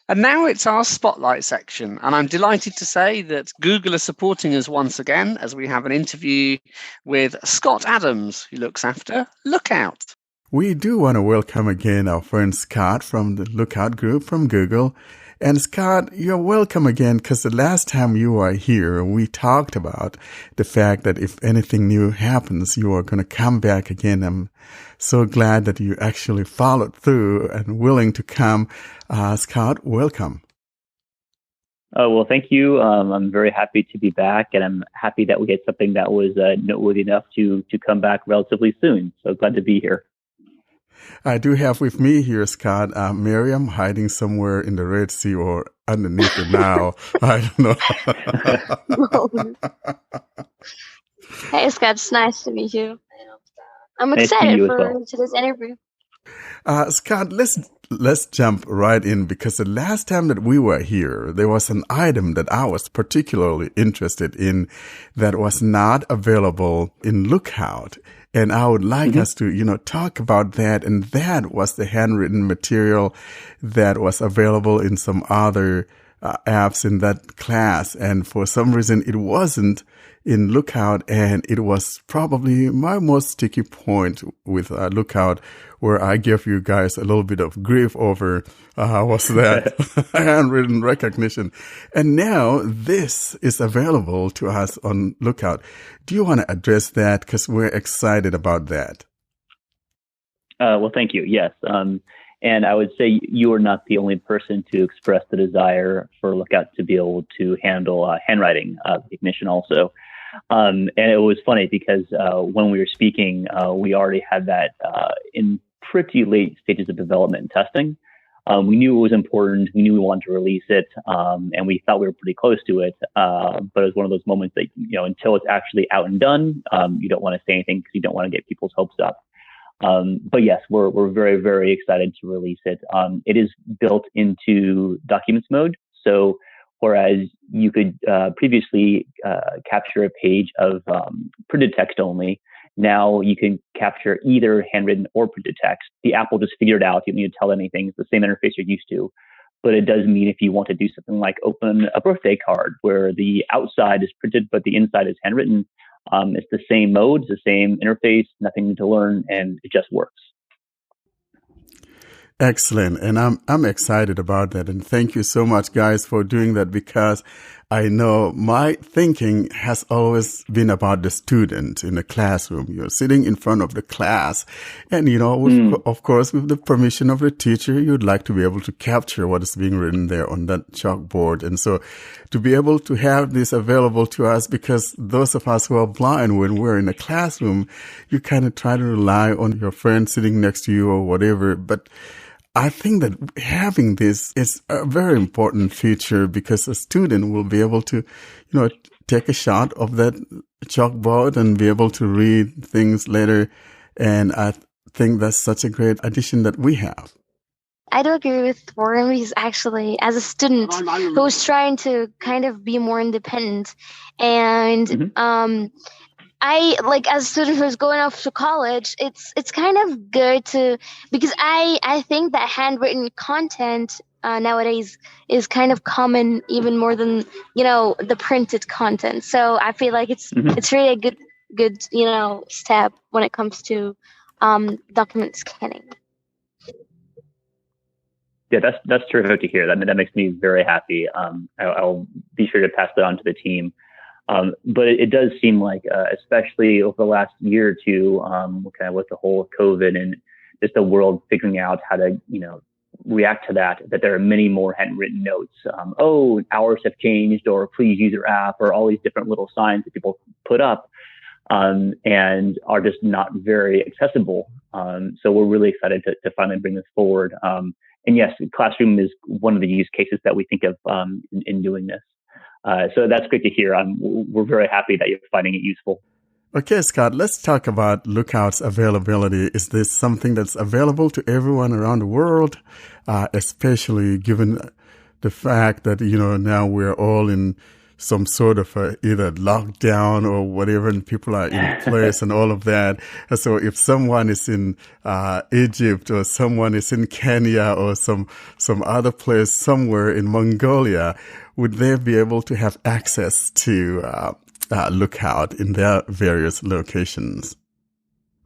And now it's our spotlight section. And I'm delighted to say that Google are supporting us once again as we have an interview with Scot Addams, who looks after Lookout. We do want to welcome again our friend Scott from the Lookout group from Google. And Scott, you're welcome again because the last time you were here, we talked about the fact that if anything new happens, you are going to come back again. I'm so glad that you actually followed through and willing to come. Scott, welcome. Oh, well, thank you. I'm very happy to be back, and I'm happy that we had something that was noteworthy enough to come back relatively soon. So glad to be here. I do have with me here, Scott, Miriam hiding somewhere in the Red Sea or underneath it now. I don't know. Hey, Scott, it's nice to meet you. I'm excited for today's interview. Scott, let's jump right in because the last time that we were here, there was an item that I was particularly interested in that was not available in Lookout. And I would like us to, talk about that. And that was the handwritten material that was available in some other apps in that class. And for some reason, it wasn't in Lookout. And it was probably my most sticky point with Lookout, where I gave you guys a little bit of grief over was that handwritten recognition. And now this is available to us on Lookout. Do you want to address that? Because we're excited about that. Well, thank you. Yes. And I would say you are not the only person to express the desire for Lookout to be able to handle handwriting recognition also. And it was funny because when we were speaking, we already had that in pretty late stages of development and testing. We knew it was important. We knew we wanted to release it, and we thought we were pretty close to it. But it was one of those moments that, until it's actually out and done, you don't want to say anything because you don't want to get people's hopes up. But yes, we're very, very excited to release it. It is built into documents mode. So whereas you could previously capture a page of printed text only, now you can capture either handwritten or printed text. The app will just figure it out. You don't need to tell anything. It's the same interface you're used to. But it does mean if you want to do something like open a birthday card where the outside is printed but the inside is handwritten, it's the same mode, it's the same interface, nothing to learn, and it just works. Excellent. And I'm excited about that. And thank you so much, guys, for doing that, because I know my thinking has always been about the student in the classroom. You're sitting in front of the class and, of course, with the permission of the teacher, you'd like to be able to capture what is being written there on that chalkboard. And so to be able to have this available to us, because those of us who are blind, when we're in a classroom, you kind of try to rely on your friend sitting next to you or whatever. But I think that having this is a very important feature because a student will be able to, take a shot of that chalkboard and be able to read things later. And I think that's such a great addition that we have. I do agree with Warren because actually, as a student who was trying to kind of be more independent and, as a student who's going off to college, it's kind of good because I think that handwritten content nowadays is kind of common even more than, the printed content. So I feel like it's really a good, step when it comes to document scanning. Yeah, that's terrific to hear. That makes me very happy. I'll be sure to pass that on to the team. But it does seem like, especially over the last year or two, kind of with the whole COVID and just the world figuring out how to, react to that there are many more handwritten notes. Hours have changed, or please use your app, or all these different little signs that people put up, and are just not very accessible. So we're really excited to finally bring this forward. And yes, Classroom is one of the use cases that we think of in doing this. So that's great to hear. We're very happy that you're finding it useful. Okay, Scott, let's talk about Lookout's availability. Is this something that's available to everyone around the world, especially given the fact that, now we're all in some sort of either lockdown or whatever, and people are in place and all of that. And so if someone is in Egypt or someone is in Kenya or some other place somewhere in Mongolia, would they be able to have access to Lookout in their various locations?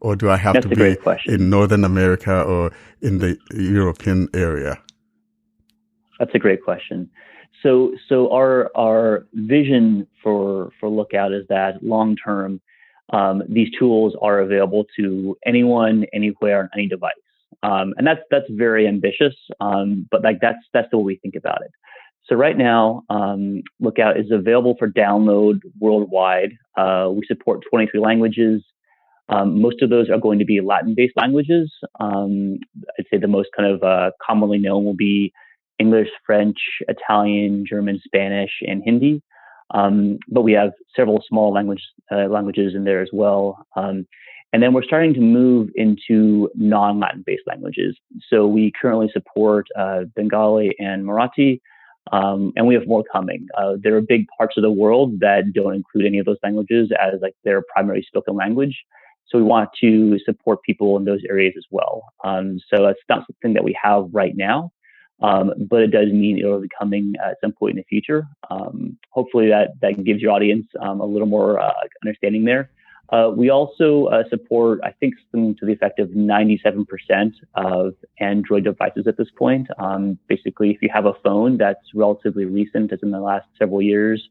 Or do I have to be in Northern America or in the European area? That's a great question. So our vision for Lookout is that long term, these tools are available to anyone, anywhere, on any device. And that's very ambitious, but like that's the way we think about it. So right now, Lookout is available for download worldwide. We support 23 languages. Most of those are going to be Latin-based languages. I'd say the most kind of commonly known will be English, French, Italian, German, Spanish, and Hindi. But we have several small languages in there as well. And then we're starting to move into non-Latin-based languages. So we currently support Bengali and Marathi, and we have more coming. There are big parts of the world that don't include any of those languages as like their primary spoken language. So we want to support people in those areas as well. So that's not something that we have right now. But it does mean it will be coming at some point in the future. Hopefully that gives your audience a little more understanding there. We also support, I think, something to the effect of 97% of Android devices at this point. Basically, if you have a phone that's relatively recent, as in the last several years,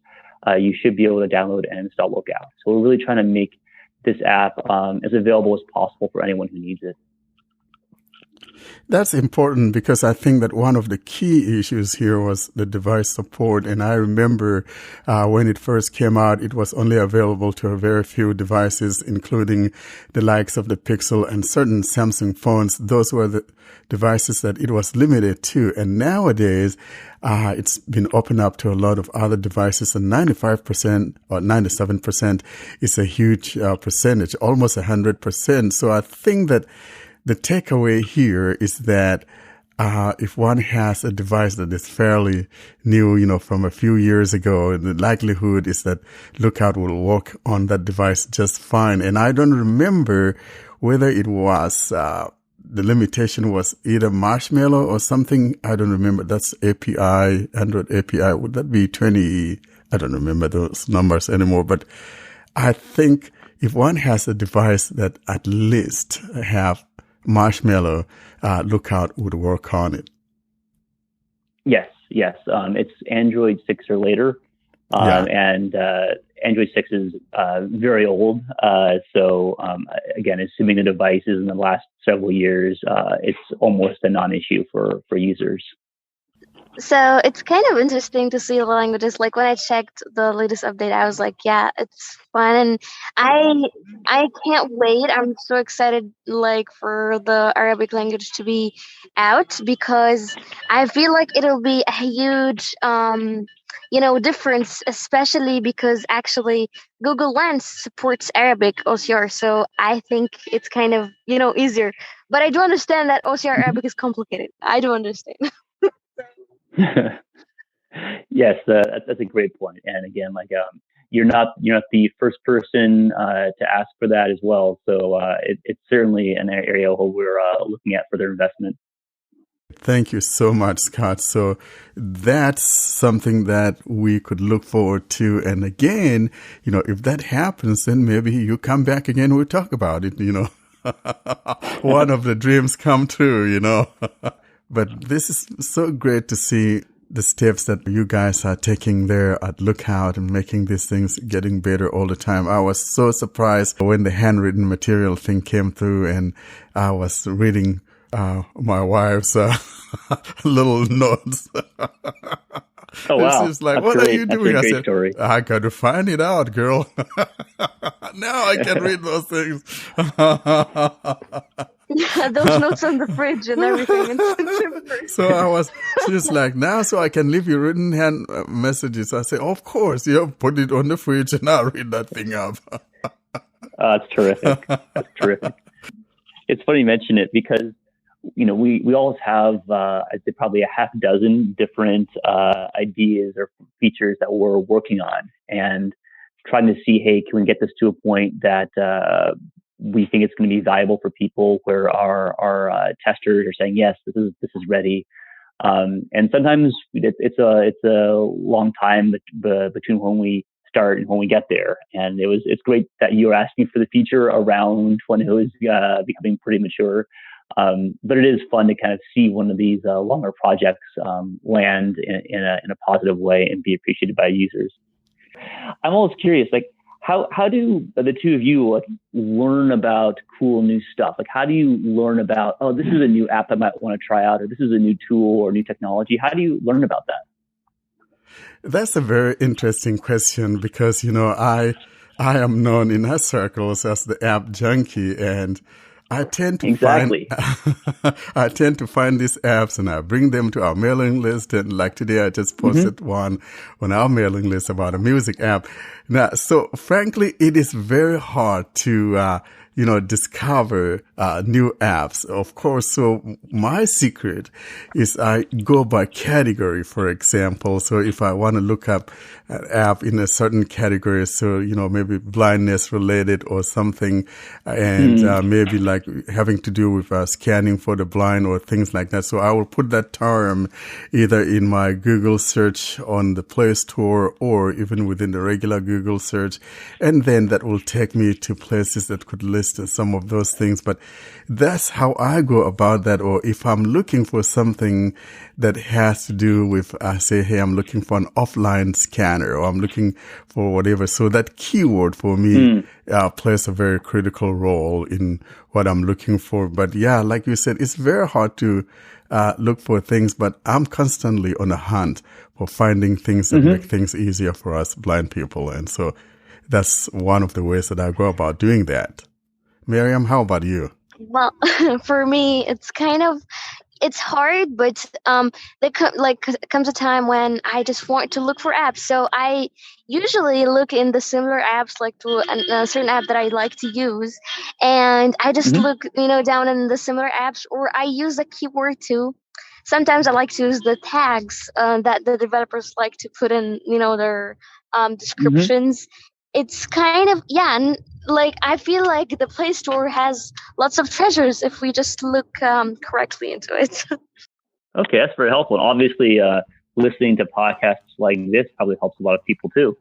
you should be able to download and install Lookout. So we're really trying to make this app as available as possible for anyone who needs it. That's important because I think that one of the key issues here was the device support. And I remember when it first came out, it was only available to a very few devices, including the likes of the Pixel and certain Samsung phones. Those were the devices that it was limited to. And nowadays, it's been opened up to a lot of other devices, and 95% or 97% is a huge percentage, almost 100%. So I think that the takeaway here is that if one has a device that is fairly new, from a few years ago, the likelihood is that Lookout will work on that device just fine. And I don't remember whether it was the limitation was either Marshmallow or something. I don't remember. That's API, Android API. Would that be 20? I don't remember those numbers anymore. But I think if one has a device that at least have Marshmallow, Lookout would work on it. Yes. It's Android 6 or later. And Android 6 is very old. So again, assuming the device is in the last several years, it's almost a non-issue for users. So it's kind of interesting to see the languages. Like when I checked the latest update, I was like, yeah, it's fun. And I can't wait. I'm so excited for the Arabic language to be out because I feel like it'll be a huge difference, especially because actually Google Lens supports Arabic OCR. So I think it's kind of, easier. But I do understand that OCR Arabic is complicated. I do understand. Yes, that's a great point. And again, you're not the first person to ask for that as well. So it's certainly an area where we're looking at further investment. Thank you so much, Scott. So that's something that we could look forward to. And again, if that happens, then maybe you come back again. We'll talk about it. One of the dreams come true. But this is so great to see the steps that you guys are taking there at Lookout and making these things getting better all the time. I was so surprised when the handwritten material thing came through, and I was reading my wife's little notes. Oh, wow. She's like, That's what great. are you doing? That's a I great said, story. I got to find it out, girl. Now I can read those things. Yeah, those notes on the fridge and everything. So she's like, now so I can leave you written hand messages. I say, of course, put it on the fridge and I'll read that thing up. That's terrific. That's terrific. It's funny you mention it because we always have, I'd say probably a half dozen different ideas or features that we're working on, and trying to see, hey, can we get this to a point that we think it's going to be valuable for people, where our testers are saying, yes, this is ready. And sometimes it's a long time between when we start and when we get there. And it's great that you're asking for the feature around when it was becoming pretty mature. But it is fun to kind of see one of these longer projects land in a positive way and be appreciated by users. I'm always curious, like, how do the two of you learn about cool new stuff? Like, how do you learn about, oh, this is a new app I might want to try out, or this is a new tool or new technology? How do you learn about that? That's a very interesting question, because, I am known in our circles as the app junkie, and I tend to find these apps and I bring them to our mailing list. And like today, I just posted one on our mailing list about a music app. Now, so frankly, it is very hard to, discover new apps. Of course, so my secret is I go by category, for example. So if I want to look up an app in a certain category, so, maybe blindness related or something, and maybe like having to do with scanning for the blind or things like that. So I will put that term either in my Google search on the Play Store or even within the regular Google search. And then that will take me to places that could list some of those things. But that's how I go about that. Or if I'm looking for something that has to do with, I say, hey, I'm looking for an offline scanner, or I'm looking for whatever. So that keyword for me plays a very critical role in what I'm looking for. But yeah, like you said, it's very hard to look for things, but I'm constantly on a hunt for finding things that make things easier for us blind people. And so that's one of the ways that I go about doing that. Miriam, how about you? Well, for me, it's hard, but there comes a time when I just want to look for apps. So I usually look in the similar apps, like to a certain app that I like to use, and I just look, down in the similar apps, or I use a keyword too. Sometimes I like to use the tags that the developers like to put in, their descriptions. It's kind of, I feel like the Play Store has lots of treasures if we just look correctly into it. Okay, that's very helpful. And obviously, listening to podcasts like this probably helps a lot of people too.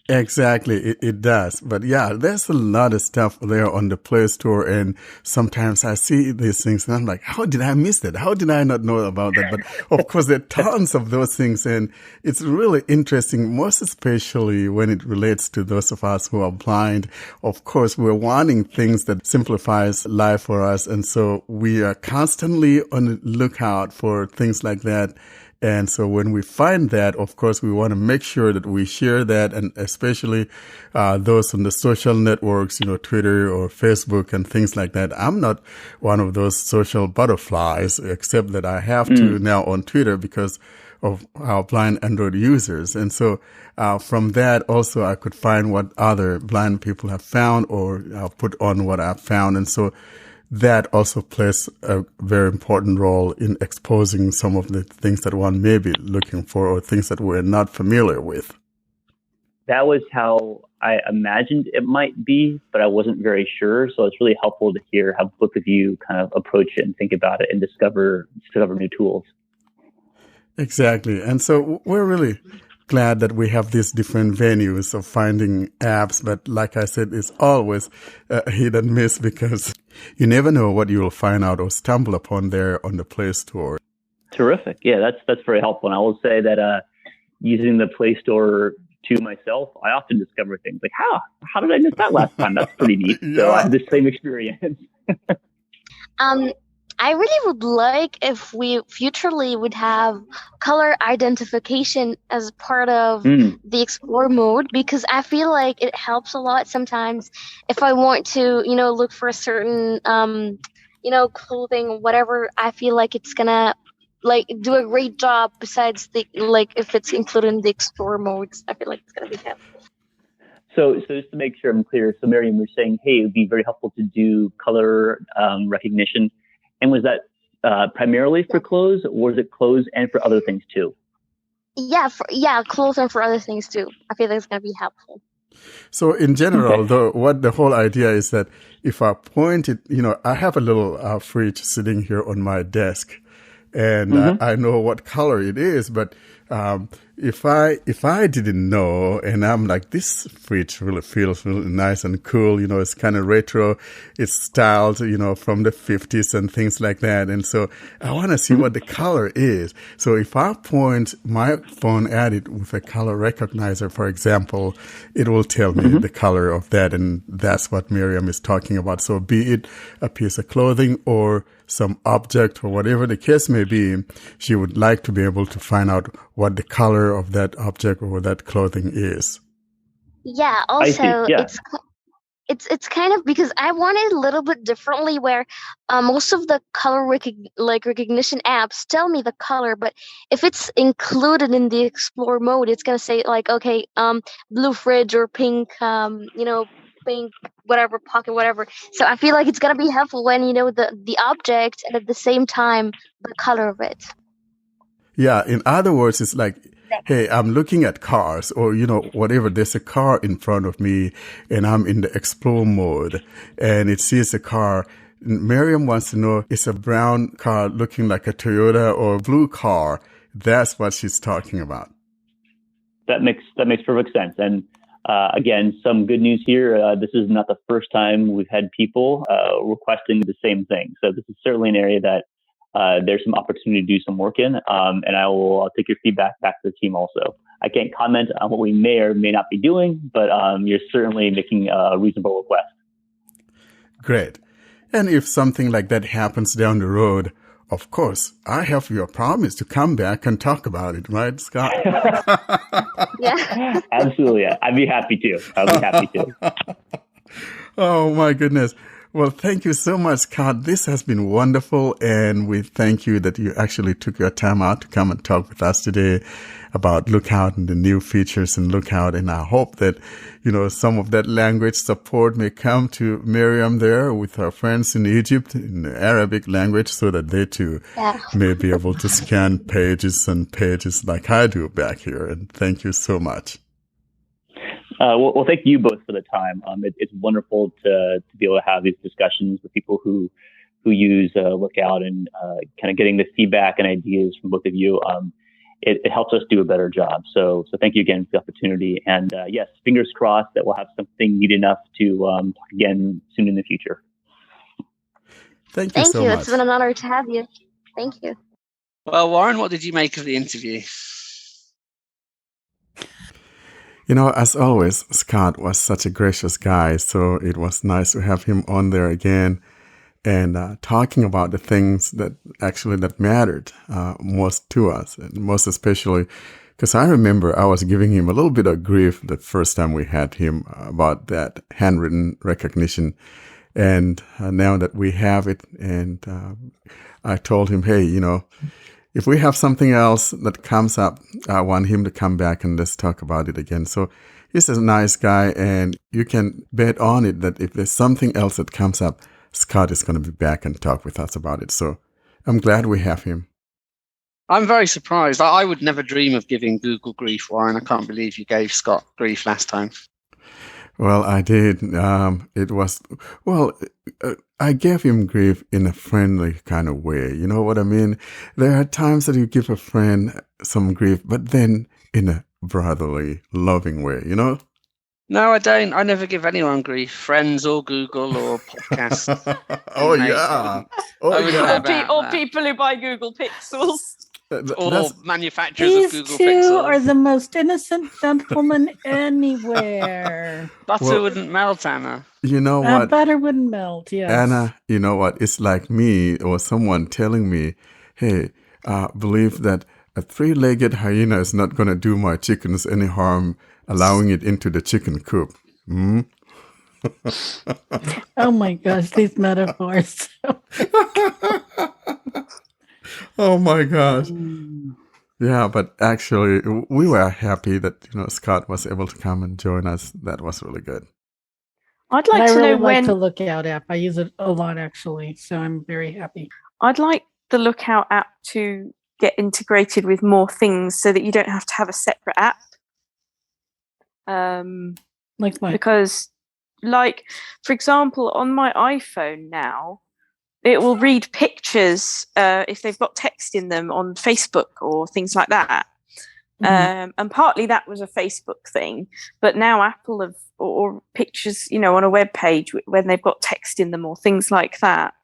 Exactly, it does. But yeah, there's a lot of stuff there on the Play Store, and sometimes I see these things and I'm like, how did I miss that? How did I not know about that? But of course, there are tons of those things, and it's really interesting, most especially when it relates to those of us who are blind. Of course, we're wanting things that simplifies life for us, and so we are constantly on the lookout for things like that. And so when we find that, of course, we want to make sure that we share that, and especially those on the social networks, Twitter or Facebook and things like that. I'm not one of those social butterflies, except that I have to now on Twitter because of our blind Android users. And so from that also I could find what other blind people have found, or put on what I've found. And so that also plays a very important role in exposing some of the things that one may be looking for, or things that we're not familiar with. That was how I imagined it might be, but I wasn't very sure. So it's really helpful to hear how both of you kind of approach it and think about it and discover new tools. Exactly. And so we're really glad that we have these different venues of finding apps. But like I said, it's always a hit and miss, because you never know what you will find out or stumble upon there on the Play Store. Terrific. Yeah, that's very helpful. And I will say that using the Play Store to myself, I often discover things like, how did I miss that last time? That's pretty neat. Yeah. So I have the same experience. I really would like if we futurely would have color identification as part of the Explore mode, because I feel like it helps a lot sometimes if I want to, look for a certain, clothing or whatever. I feel like it's gonna do a great job besides if it's included in the Explore modes. I feel like it's gonna be helpful. So just to make sure I'm clear, so Miriam, you're saying, hey, it would be very helpful to do color recognition. And was that primarily for clothes, or was it clothes and for other things too? Yeah, clothes and for other things too. I feel like it's gonna be helpful. So in general, though, what the whole idea is that if I point it, I have a little fridge sitting here on my desk, and I know what color it is, but if I didn't know, and I'm like, this fridge really feels really nice and cool, it's kind of retro, it's styled, from the 50s and things like that, and so I want to see what the color is. So if I point my phone at it with a color recognizer, for example, it will tell me the color of that, and that's what Miriam is talking about. So be it a piece of clothing or some object or whatever the case may be, she would like to be able to find out what the color of that object or that clothing is. Yeah, also it's kind of because I want it a little bit differently where most of the color recognition apps tell me the color, but if it's included in the explore mode, it's gonna say like, okay, blue fridge or pink, pink whatever pocket whatever. So I feel like it's gonna be helpful when the object and at the same time the color of it. Yeah, in other words, it's like, hey, I'm looking at cars or, whatever. There's a car in front of me and I'm in the explore mode and it sees a car. Miriam wants to know, is a brown car looking like a Toyota or a blue car? That's what she's talking about. That makes perfect sense. And again, some good news here. This is not the first time we've had people requesting the same thing. So this is certainly an area that there's some opportunity to do some work in, and I'll take your feedback back to the team also. I can't comment on what we may or may not be doing, but you're certainly making a reasonable request. Great. And if something like that happens down the road, of course, I have your promise to come back and talk about it, right, Scott? Yeah. Absolutely. I'd be happy to. Oh, my goodness. Well, thank you so much, Scott. This has been wonderful, and we thank you that you actually took your time out to come and talk with us today about Lookout and the new features in Lookout. And I hope that, some of that language support may come to Miriam there with her friends in Egypt in the Arabic language so that they too may be able to scan pages and pages like I do back here. And thank you so much. Well, thank you both for the time. It's wonderful to be able to have these discussions with people who use Lookout and kind of getting the feedback and ideas from both of you. It helps us do a better job. So thank you again for the opportunity. And yes, fingers crossed that we'll have something neat enough to talk again soon in the future. Thank you so much. It's been an honor to have you. Thank you. Well, Warren, what did you make of the interview? As always, Scott was such a gracious guy, so it was nice to have him on there again and talking about the things that mattered most to us, and most especially because I remember I was giving him a little bit of grief the first time we had him about that handwritten recognition. And now that we have it, and I told him, hey, if we have something else that comes up, I want him to come back and let's talk about it again. So he's a nice guy, and you can bet on it that if there's something else that comes up, Scott is going to be back and talk with us about it. So I'm glad we have him. I'm very surprised. I would never dream of giving Google grief, Warren. I can't believe you gave Scott grief last time. Well, I did. I gave him grief in a friendly kind of way. You know what I mean? There are times that you give a friend some grief, but then in a brotherly, loving way, No, I don't. I never give anyone grief, friends or Google or podcasts. Oh, yeah. Or people who buy Google Pixels. Or manufacturers of Google Pixels. These two are the most innocent gentlemen anywhere. Butter wouldn't melt, Anna. You know what? Butter wouldn't melt, yes. Anna, you know what? It's like me or someone telling me, hey, believe that a three-legged hyena is not going to do my chickens any harm, allowing it into the chicken coop. Oh my gosh, these metaphors. Oh my gosh. Yeah, but actually, we were happy that, Scott was able to come and join us. That was really good. I'd like to know when the Lookout app. I use it a lot, actually, so I'm very happy. I'd like the Lookout app to get integrated with more things so that you don't have to have a separate app. Like what? Because, like, for example, on my iPhone now, it will read pictures if they've got text in them on Facebook or things like that. And partly that was a Facebook thing, but now Apple have or pictures, on a web page when they've got text in them or things like that.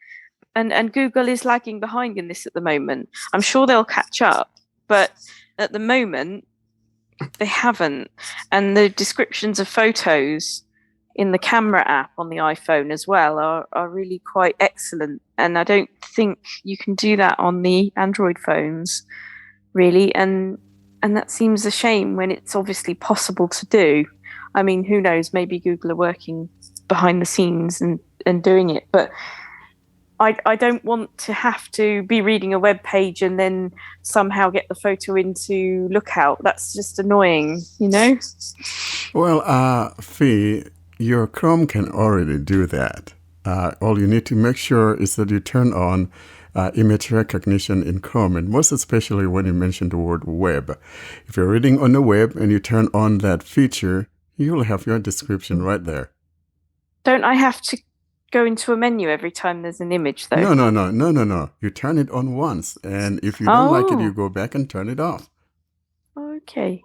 And Google is lagging behind in this at the moment. I'm sure they'll catch up, but at the moment they haven't. And the descriptions of photos in the camera app on the iPhone as well are really quite excellent. And I don't think you can do that on the Android phones, really. And that seems a shame when it's obviously possible to do. I mean, who knows? Maybe Google are working behind the scenes and doing it. But I don't want to have to be reading a web page and then somehow get the photo into Lookout. That's just annoying, Well, Fee, your Chrome can already do that. All you need to make sure is that you turn on image recognition in Chrome, and most especially when you mention the word web. If you're reading on the web and you turn on that feature, you'll have your description right there. Don't I have to go into a menu every time there's an image, though? No. You turn it on once, and if you don't like it, you go back and turn it off. Okay.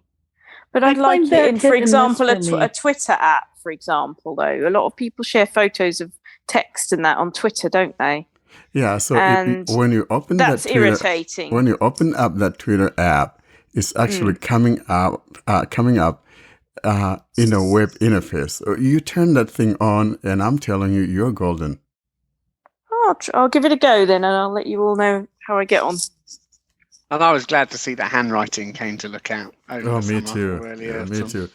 But I'd like it in, for example, a Twitter app, for example, though. A lot of people share photos of text and that on Twitter, don't they? Yeah, so when you open that's that Twitter, irritating. When you open up that Twitter app, it's actually coming up in a web interface. So you turn that thing on, and I'm telling you, you're golden. I'll give it a go then, and I'll let you all know how I get on. And I was glad to see that handwriting came to Lookout. Me too. Me too.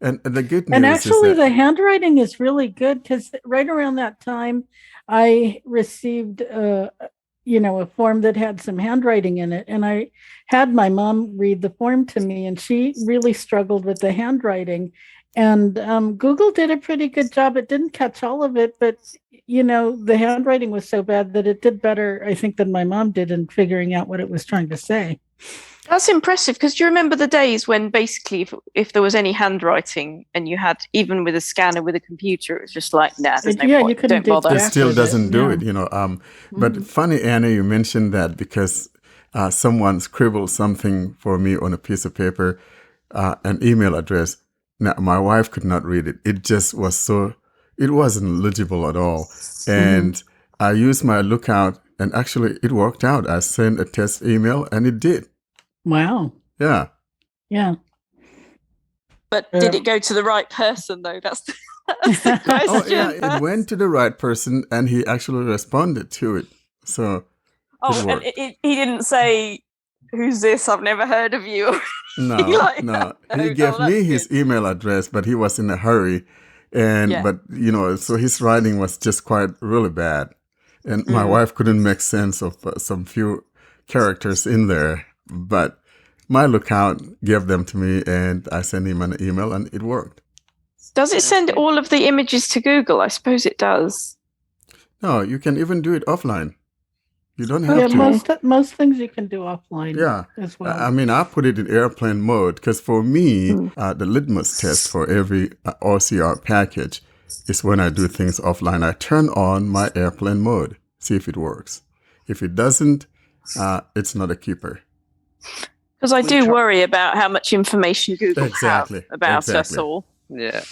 And the good news and actually, is the handwriting is really good because right around that time, I received a form that had some handwriting in it, and I had my mom read the form to me, and she really struggled with the handwriting. And Google did a pretty good job. It didn't catch all of it, but the handwriting was so bad that it did better, I think, than my mom did in figuring out what it was trying to say. That's impressive, because do you remember the days when basically if there was any handwriting and you had, even with a scanner with a computer, it was just like, nah, there's no point. You couldn't Don't bother. It still doesn't do it, But funny, Anna, you mentioned that because someone scribbled something for me on a piece of paper, an email address. Now, my wife could not read it. It just was it wasn't legible at all. And I used my Lookout, and actually it worked out. I sent a test email, and it did. Wow. Yeah. Yeah. But did it go to the right person, though? That's the question. Oh, yeah, it went to the right person, and he actually responded to it. So and he didn't say, "Who's this? I've never heard of you." No. He gave me his email address, but he was in a hurry. But, so his writing was just really bad. And my wife couldn't make sense of some few characters in there. But my Lookout gave them to me, and I sent him an email, and it worked. Does it send all of the images to Google? I suppose it does. No, you can even do it offline. You don't have to. Most things you can do offline. Yeah, as well. I mean, I put it in airplane mode because for me, the litmus test for every OCR package is when I do things offline. I turn on my airplane mode, see if it works. If it doesn't, it's not a keeper. Because I do worry about how much information Google have about us all. Yeah.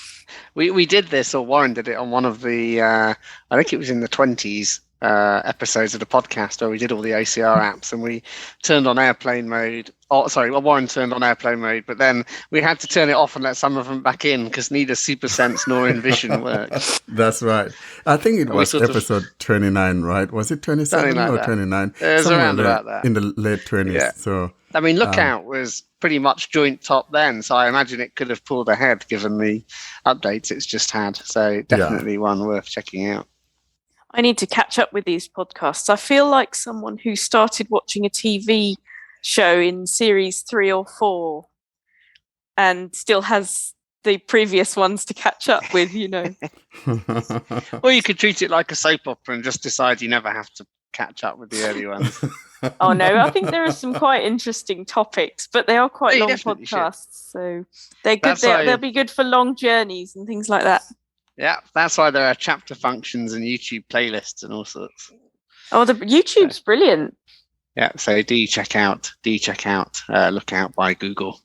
We did this, or Warren did it on one of the, I think it was in the 20s episodes of the podcast where we did all the OCR apps, and we turned on airplane mode. Warren turned on airplane mode, but then we had to turn it off and let some of them back in because neither SuperSense nor InVision worked. That's right. I think it was episode 29, right? Was it 27 or 29? It was around about that. In the late 20s. Yeah. So I mean, Lookout was pretty much joint top then, so I imagine it could have pulled ahead given the updates it's just had. So definitely one worth checking out. I need to catch up with these podcasts. I feel like someone who started watching a TV show in series 3 or 4 and still has the previous ones to catch up with, Or you could treat it like a soap opera and just decide you never have to catch up with the early ones. Oh no, I think there are some quite interesting topics, but they are quite You long definitely should. podcasts, so they're good. That's why- They'll be good for long journeys and things like that. Yeah, that's why there are chapter functions and YouTube playlists and all sorts. Oh, the YouTube's brilliant. Yeah, so do check out Look Out by Google.